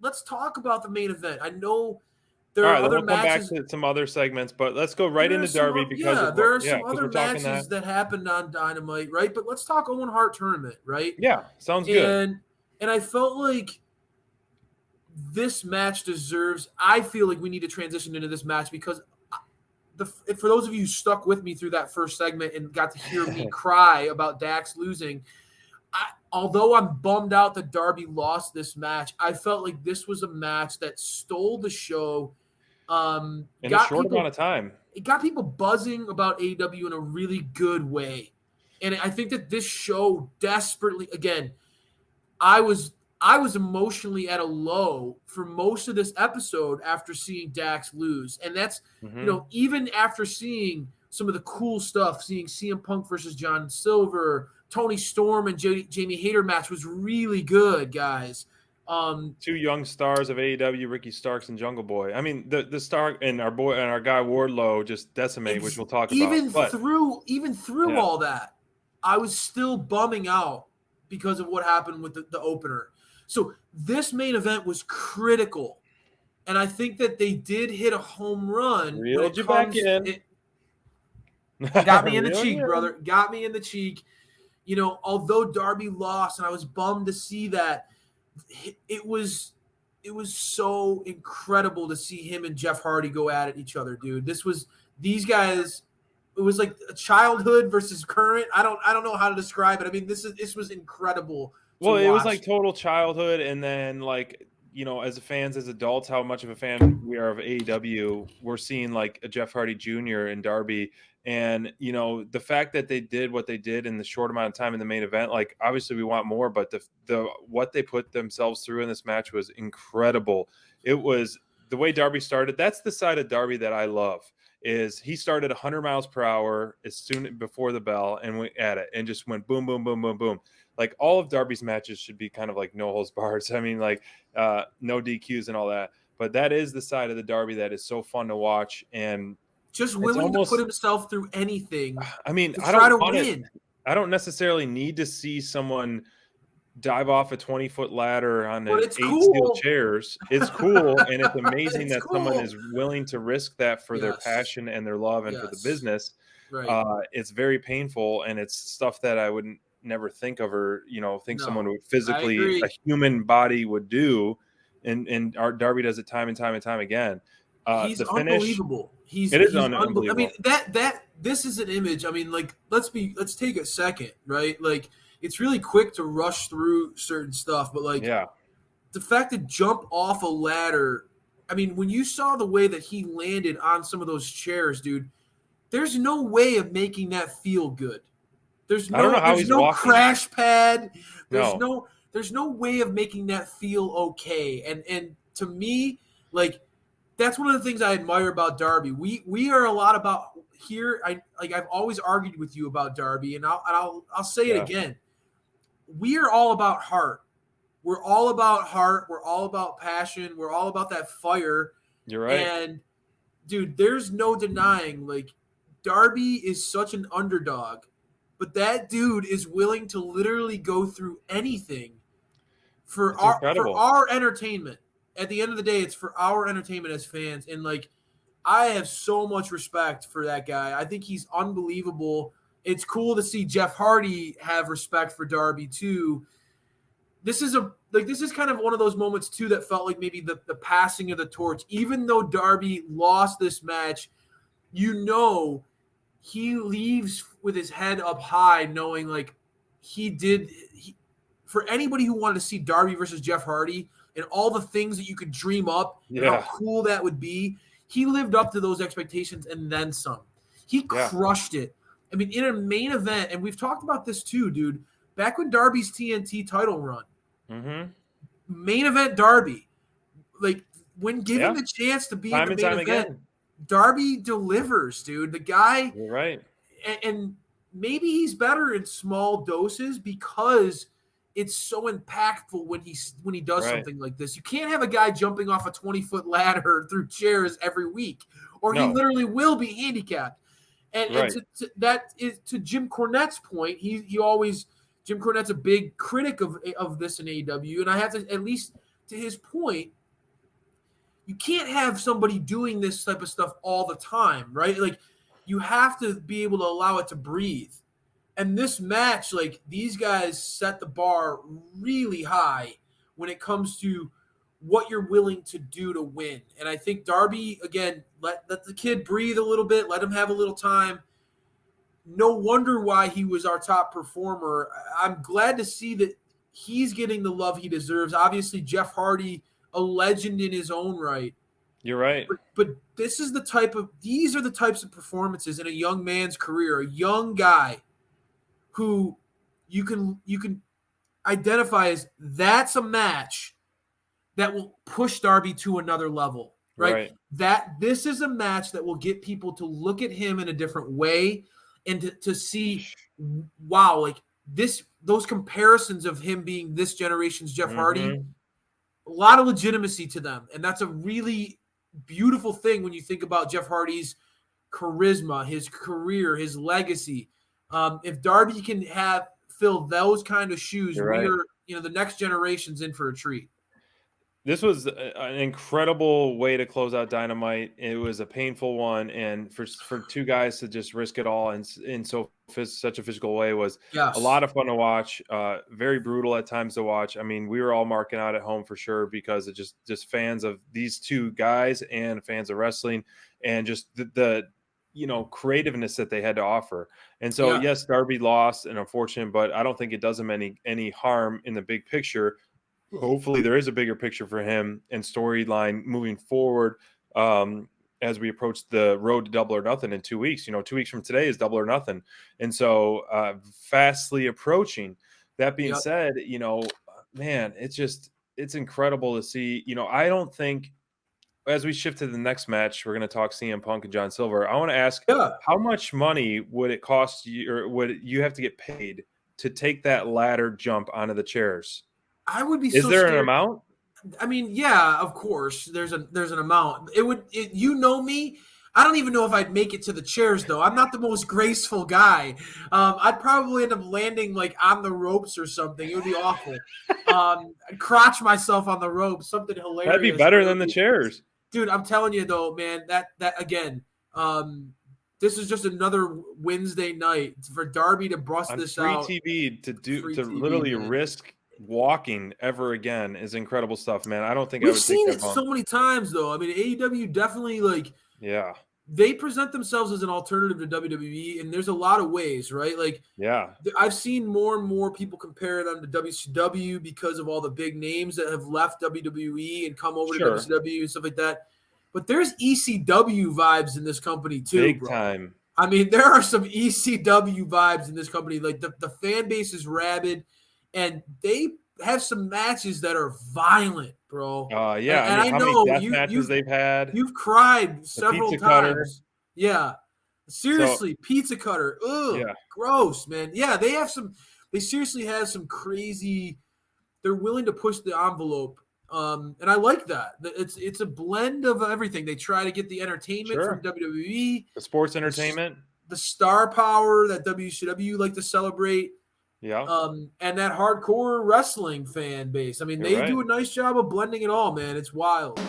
let's talk about the main event. I know All there right, are then other we'll come back matches. to some other segments, but let's go right into Darby because of There are some because other we're talking matches that. that happened on Dynamite, right? But let's talk Owen Hart tournament, right? Yeah, sounds good. And I felt like this match deserves. I feel like we need to transition into this match because for those of you who stuck with me through that first segment and got to hear me cry about Dax losing, although I'm bummed out that Darby lost this match, I felt like this was a match that stole the show. In a short amount of time. It got people buzzing about AEW in a really good way. And I think that this show desperately, again, I was emotionally at a low for most of this episode after seeing Dax lose. And that's, even after seeing some of the cool stuff, seeing CM Punk versus John Silver, Tony Storm and Jamie Hayter match was really good, guys. Two young stars of AEW, Ricky Starks and Jungle Boy. I mean, the Stark and our guy Wardlow just decimate, which we'll talk about. Even through all that, I was still bumming out because of what happened with the opener. So this main event was critical, and I think that they did hit a home run. Reeled you back in. Got me in the cheek, brother. Got me in the cheek. Although Darby lost, and I was bummed to see that, it was so incredible to see him and Jeff Hardy go at each other, dude. These guys. It was like a childhood versus current. I don't know how to describe it. I mean, this was incredible. Well, it was like total childhood, and then as fans, as adults, how much of a fan we are of AEW. We're seeing like a Jeff Hardy Jr. and Darby, and the fact that they did what they did in the short amount of time in the main event. Like, obviously, we want more, but the what they put themselves through in this match was incredible. It was the way Darby started. That's the side of Darby that I love. Is he started 100 miles per hour as soon before the bell and went at it and just went boom, boom, boom, boom, boom. Like, all of Darby's matches should be kind of like no holds barred. I mean, like no DQs and all that. But that is the side of the Darby that is so fun to watch and just willing to put himself through anything. I mean, I don't necessarily need to see someone dive off a 20-foot ladder on steel chairs. It's cool, and it's amazing that someone is willing to risk that for their passion and their love and for the business. Right. It's very painful, and it's stuff that I wouldn't never think of or someone would physically, a human body would do, and our Darby does it time and time and time again. He's unbelievable. He's unbelievable. I mean, this is an image. I mean, like, let's take a second, right? Like, it's really quick to rush through certain stuff, but the fact to jump off a ladder, I mean, when you saw the way that he landed on some of those chairs, dude, there's no way of making that feel good. There's no crash pad. There's no way of making that feel okay. And to me, like, that's one of the things I admire about Darby. We are a lot about here. I've always argued with you about Darby, and I'll say it again. We are all about heart. We're all about heart. We're all about passion. We're all about that fire. You're right. And, dude, there's no denying, like, Darby is such an underdog, but that dude is willing to literally go through anything for our entertainment. At the end of the day, it's for our entertainment as fans. And, like, I have so much respect for that guy. I think he's unbelievable. It's cool to see Jeff Hardy have respect for Darby too. This is kind of one of those moments too that felt like maybe the passing of the torch. Even though Darby lost this match, he leaves with his head up high, knowing like for anybody who wanted to see Darby versus Jeff Hardy and all the things that you could dream up and how cool that would be, he lived up to those expectations and then some. He crushed it. I mean, in a main event, and we've talked about this too, dude, back when Darby's TNT title run, main event Darby, like, when given the chance to be in the main event, Darby delivers, dude. The guy, you're right. And maybe he's better in small doses because it's so impactful when he does something like this. You can't have a guy jumping off a 20-foot ladder through chairs every week, or he literally will be handicapped. And to Jim Cornette's point, Jim Cornette's a big critic of this in AEW, and I have to at least to his point, you can't have somebody doing this type of stuff all the time, right? Like, you have to be able to allow it to breathe. And this match, like, these guys set the bar really high when it comes to what you're willing to do to win. And I think Darby, again, let the kid breathe a little bit, let him have a little time. No wonder why he was our top performer. I'm glad to see that he's getting the love he deserves. Obviously, Jeff Hardy, a legend in his own right. You're right. But these are the types of performances in a young man's career, a young guy who you can identify as that's a match that will push Darby to another level, right? That this is a match that will get people to look at him in a different way and to see, wow, like those comparisons of him being this generation's Jeff Hardy, a lot of legitimacy to them. And that's a really beautiful thing when you think about Jeff Hardy's charisma, his career, his legacy. If Darby can fill those kind of shoes, we're the next generation's in for a treat. This was an incredible way to close out Dynamite. It was a painful one, and for two guys to just risk it all in such a physical way was a lot of fun to watch. Very brutal at times to watch. I mean, we were all marking out at home for sure because of just fans of these two guys and fans of wrestling, and just the creativeness that they had to offer. And so, yes, Darby lost and unfortunate, but I don't think it does him any harm in the big picture. Hopefully there is a bigger picture for him and storyline moving forward as we approach the road to Double or Nothing in 2 weeks. 2 weeks from today is Double or Nothing. And so fastly approaching. That being said, man, it's incredible to see. I don't think as we shift to the next match, we're going to talk CM Punk and John Silver. I want to ask, how much money would it cost you, or would you have to get paid to take that ladder jump onto the chairs? I would be. Is there an amount? I mean, yeah, of course. There's an amount. Me. I don't even know if I'd make it to the chairs though. I'm not the most graceful guy. I'd probably end up landing like on the ropes or something. It would be awful. I'd crotch myself on the ropes. Something hilarious. That'd be better than the chairs, dude. I'm telling you though, man. That again. This is just another Wednesday night for Darby to bust this out. Free TV to literally risk walking ever again is incredible stuff, man. I don't think we've seen it so many times though. I mean, AEW definitely they present themselves as an alternative to WWE, and there's a lot of ways, right? Like, I've seen more and more people compare them to WCW because of all the big names that have left WWE and come over to WCW and stuff like that. But there's ECW vibes in this company too, big time. I mean, there are some ECW vibes in this company. Like the fan base is rabid. And they have some matches that are violent, bro. And I mean, how many death matches they've had. You've cried several times. Yeah. Seriously, Pizza Cutter. Ugh, gross, man. Yeah, they seriously have some crazy, they're willing to push the envelope. And I like that. It's a blend of everything. They try to get the entertainment from WWE. The sports entertainment. The star power that WCW like to celebrate. Yeah. And that hardcore wrestling fan base. I mean, they do a nice job of blending it all, man. It's wild.